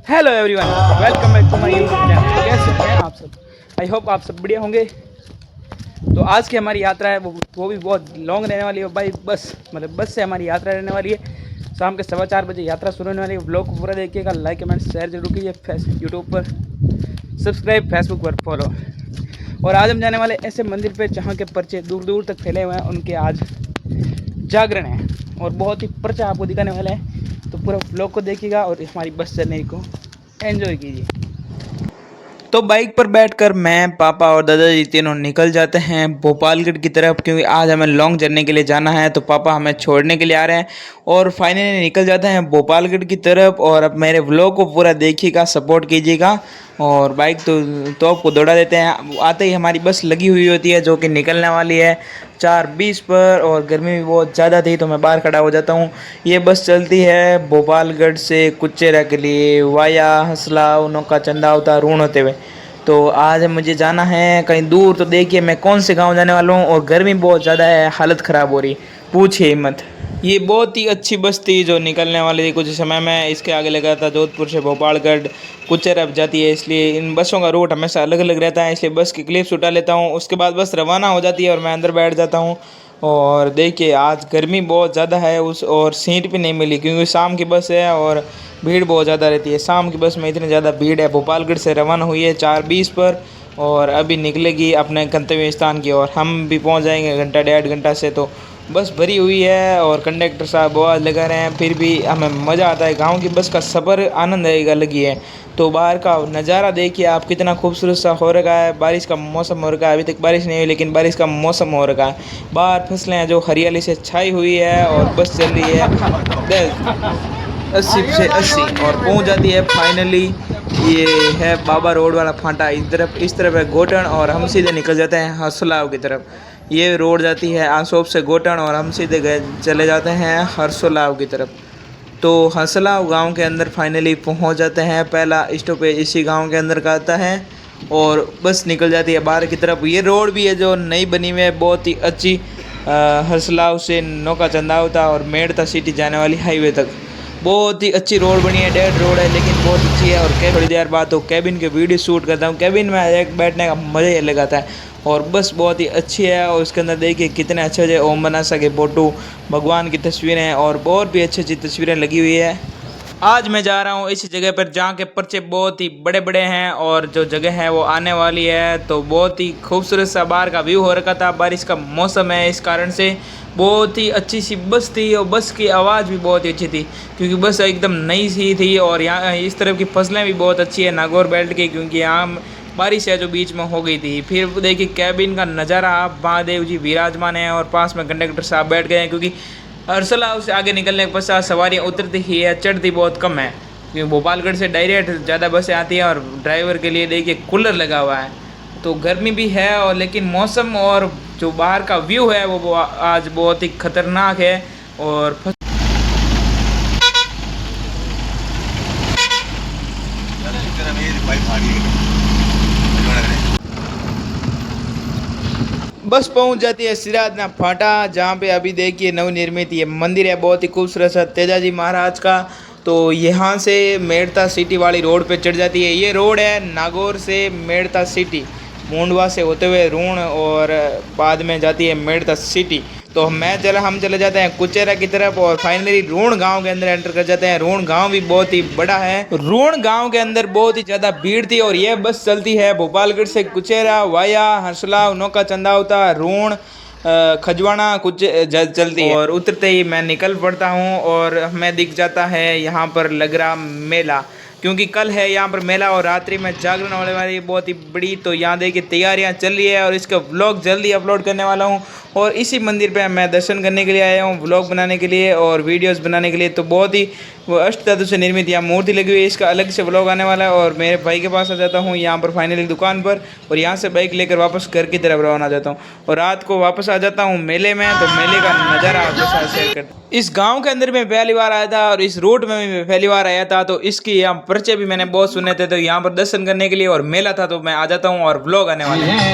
Hello everyone, welcome back to my YouTube channel. कैसे हैं आप सब? आई होप आप सब बढ़िया होंगे। तो आज की हमारी यात्रा है वो भी बहुत लॉन्ग रहने वाली है भाई। बस से हमारी यात्रा रहने वाली है। शाम के 4:15 बजे यात्रा शुरू होने वाली है। ब्लॉग को पूरा देखिएगा, लाइक कमेंट शेयर जरूर कीजिए। यूट्यूब पर सब्सक्राइब, फेसबुक पर फॉलो। और आज हम जाने वाले ऐसे मंदिर पे जहाँ के पर्चे दूर दूर तक फैले हुए हैं। उनके आज जागरण है और बहुत ही पर्चा आपको दिखाने वाला है। तो पूरा ब्लॉग को देखिएगा और हमारी बस जर्नी को एंजॉय कीजिए। तो बाइक पर बैठकर मैं, पापा और दादाजी तीनों निकल जाते हैं भोपालगढ़ की तरफ, क्योंकि आज हमें लॉन्ग जर्नी के लिए जाना है। तो पापा हमें छोड़ने के लिए आ रहे हैं और फाइनली निकल जाते हैं भोपालगढ़ की तरफ। और अब मेरे व्लॉग को पूरा देखिएगा, सपोर्ट कीजिएगा। और बाइक तो आपको दौड़ा देते हैं। आते ही हमारी बस लगी हुई होती है जो कि निकलने वाली है 4:20 पर। और गर्मी भी बहुत ज़्यादा थी तो मैं बाहर खड़ा हो जाता हूँ। ये बस चलती है भोपालगढ़ से कुचेरा के लिए वाया हसलाव, नौका चंदावता, रून होते हुए। तो आज मुझे जाना है कहीं दूर। तो देखिए मैं कौन से गांव जाने वाला हूँ और गर्मी बहुत ज़्यादा है, हालत ख़राब हो रही, पूछिए मत। ये बहुत ही अच्छी बस थी जो निकलने वाली थी कुछ समय में। इसके आगे लगा था जोधपुर से भोपालगढ़ कुचेरा जाती है, इसलिए इन बसों का रूट हमेशा अलग अलग रहता है। इसलिए बस की क्लिप्स उठा लेता हूँ, उसके बाद बस रवाना हो जाती है और मैं अंदर बैठ जाता हूँ। और देखिए आज गर्मी बहुत ज़्यादा है और सीट भी नहीं मिली, क्योंकि शाम की बस है और भीड़ बहुत ज़्यादा रहती है। शाम की बस में इतनी ज़्यादा भीड़ है। भोपालगढ़ से रवाना हुई है 4:20 पर और अभी निकलेगी अपने गंतव्य स्थान की ओर। हम भी पहुंच जाएंगे घंटा 1.5 घंटा से। तो बस भरी हुई है और कंडक्टर साहब आवाज़ लगा रहे हैं, फिर भी हमें मज़ा आता है। गांव की बस का सफ़र आनंद एक अलग ही है। तो बाहर का नज़ारा देखिए आप, कितना खूबसूरत सा हो रखा है। बारिश का मौसम हो रखा है, अभी तक बारिश नहीं हुई लेकिन बारिश का मौसम हो रखा है। बाहर फसलें हैं जो हरियाली से छाई हुई है और बस चल रही है 80 से 80 और पहुंच जाती है फाइनली। ये है बाबा रोड वाला फांटा। इस तरफ है गोटन और हम सीधे निकल जाते हैं हरसोलाव की तरफ। ये रोड जाती है आसोप से गोटन और हम सीधे चले जाते हैं हरसोलाव की तरफ। तो हरसोलाव गांव के अंदर फाइनली पहुंच जाते हैं। पहला स्टॉपेज इसी गांव के अंदर का आता है और बस निकल जाती है बाहर की तरफ। ये रोड भी है जो नई बनी हुई है, बहुत ही अच्छी। हरसोलाव से नौका चंदावता और मेड़ता सिटी जाने वाली हाईवे तक बहुत ही अच्छी रोड बनी है। डेड रोड है लेकिन बहुत अच्छी है। और थोड़ी देर बाद तो कैबिन के वीडियो शूट करता हूँ। कैबिन में एक बैठने का मज़ा ही अलग आता है। और बस बहुत ही अच्छी है और उसके अंदर देखिए कितने अच्छे अच्छे ओम बनासा के फोटो, भगवान की तस्वीरें और भी अच्छी अच्छी तस्वीरें लगी हुई है। आज मैं जा रहा हूँ इसी जगह पर जहाँ के पर्चे बहुत ही बड़े बड़े हैं और जो जगह है वो आने वाली है। तो बहुत ही खूबसूरत सा बाहर का व्यू हो रखा था। बारिश का मौसम है, इस कारण से बहुत ही अच्छी सी बस थी और बस की आवाज़ भी बहुत ही अच्छी थी, क्योंकि बस एकदम नई सी थी। और यहाँ इस तरफ की फसलें भी बहुत अच्छी है नागौर बेल्ट की, क्योंकि यहाँ बारिश है जो बीच में हो गई थी। फिर देखिए कैबिन का नज़ारा, आप महादेव जी विराजमान हैं और पास में कंडक्टर साहब बैठ गए हैं, क्योंकि हरसोलाव से आगे निकलने के पश्चात सवारियाँ उतरती ही है, चढ़ती बहुत कम है, क्योंकि भोपालगढ़ से डायरेक्ट ज़्यादा बसें आती हैं। और ड्राइवर के लिए देखिए कूलर लगा हुआ है। तो गर्मी भी है और लेकिन मौसम और जो बाहर का व्यू है वो आज बहुत ही खतरनाक है। और बस पहुंच जाती है सिराजना फाटा, जहाँ पे अभी देखिए नवनिर्मित ये मंदिर है, बहुत ही खूबसूरत सा तेजाजी महाराज का। तो यहाँ से मेड़ता सिटी वाली रोड पे चढ़ जाती है। ये रोड है नागौर से मेड़ता सिटी, मूंडवा से होते हुए रून और बाद में जाती है मेड़ता सिटी। तो हम चले जाते हैं कुचेरा की तरफ और फाइनली रून गांव के अंदर एंटर कर जाते हैं। रून गांव भी बहुत ही बड़ा है। रून गांव के अंदर बहुत ही ज़्यादा भीड़ थी और यह बस चलती है भोपालगढ़ से कुचेरा वाया हरसोलाव, नौका चंदावता, रून, खजवाना कुछ चलती है। और उतरते ही मैं निकल पड़ता हूँ और हमें दिख जाता है यहाँ पर लग रहा मेला, क्योंकि कल है यहाँ पर मेला और रात्रि में जागरण होने वाली है बहुत ही बड़ी। तो यहाँ देखिए तैयारियाँ चल रही है और इसका व्लॉग जल्दी अपलोड करने वाला हूँ। और इसी मंदिर पे मैं दर्शन करने के लिए आया हूँ, व्लॉग बनाने के लिए और वीडियोस बनाने के लिए। तो बहुत ही वो अष्ट धातु से निर्मित यहाँ मूर्ति लगी हुई है, इसका अलग से व्लॉग आने वाला है। और मेरे भाई के पास आ जाता हूँ यहाँ पर फाइनली दुकान पर, और यहाँ से बाइक लेकर वापस घर की तरफ रवाना जाता हूँ और रात को वापस आ जाता हूँ मेले में। तो मेले का नज़ारा आपके साथ शेयर करता हूँ। इस गांव के अंदर मैं पहली बार आया था और इस रूट में भी मैं पहली बार आया था। तो इसकी यहाँ पर्चे भी मैंने बहुत सुने थे। तो यहाँ पर दर्शन करने के लिए और मेला था तो मैं आ जाता हूँ और व्लॉग आने वाले हैं।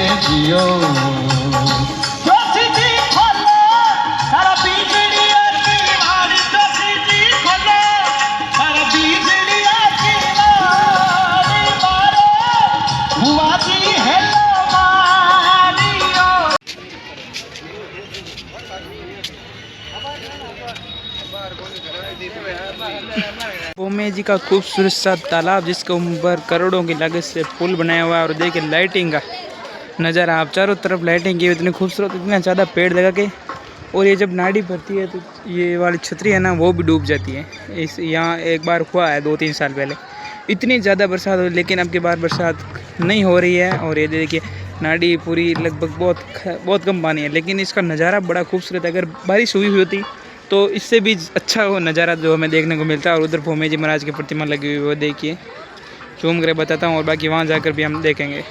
भोमे जी का खूबसूरत सा तालाब जिसके ऊपर करोड़ों की लागत से पुल बनाया हुआ है। और देखिए लाइटिंग का नज़ारा, आप चारों तरफ लाइटिंग की इतनी खूबसूरत, इतना ज़्यादा पेड़ लगा के। और ये जब नाड़ी भरती है तो ये वाली छतरी है ना वो भी डूब जाती है। इस यहाँ एक बार हुआ है 2-3 साल पहले, इतनी ज़्यादा बरसात हुई, लेकिन अब की बार बरसात नहीं हो रही है। और ये देखिए नाड़ी पूरी लगभग बहुत कम पानी है, लेकिन इसका नज़ारा बड़ा खूबसूरत है। अगर बारिश हुई होती तो इससे भी अच्छा वो नज़ारा जो हमें देखने को मिलता है। और उधर भोमे जी महाराज की प्रतिमा लगी हुई वो देखिए, जूम करके बताता हूँ, और बाकी वहाँ जाकर भी हम देखेंगे।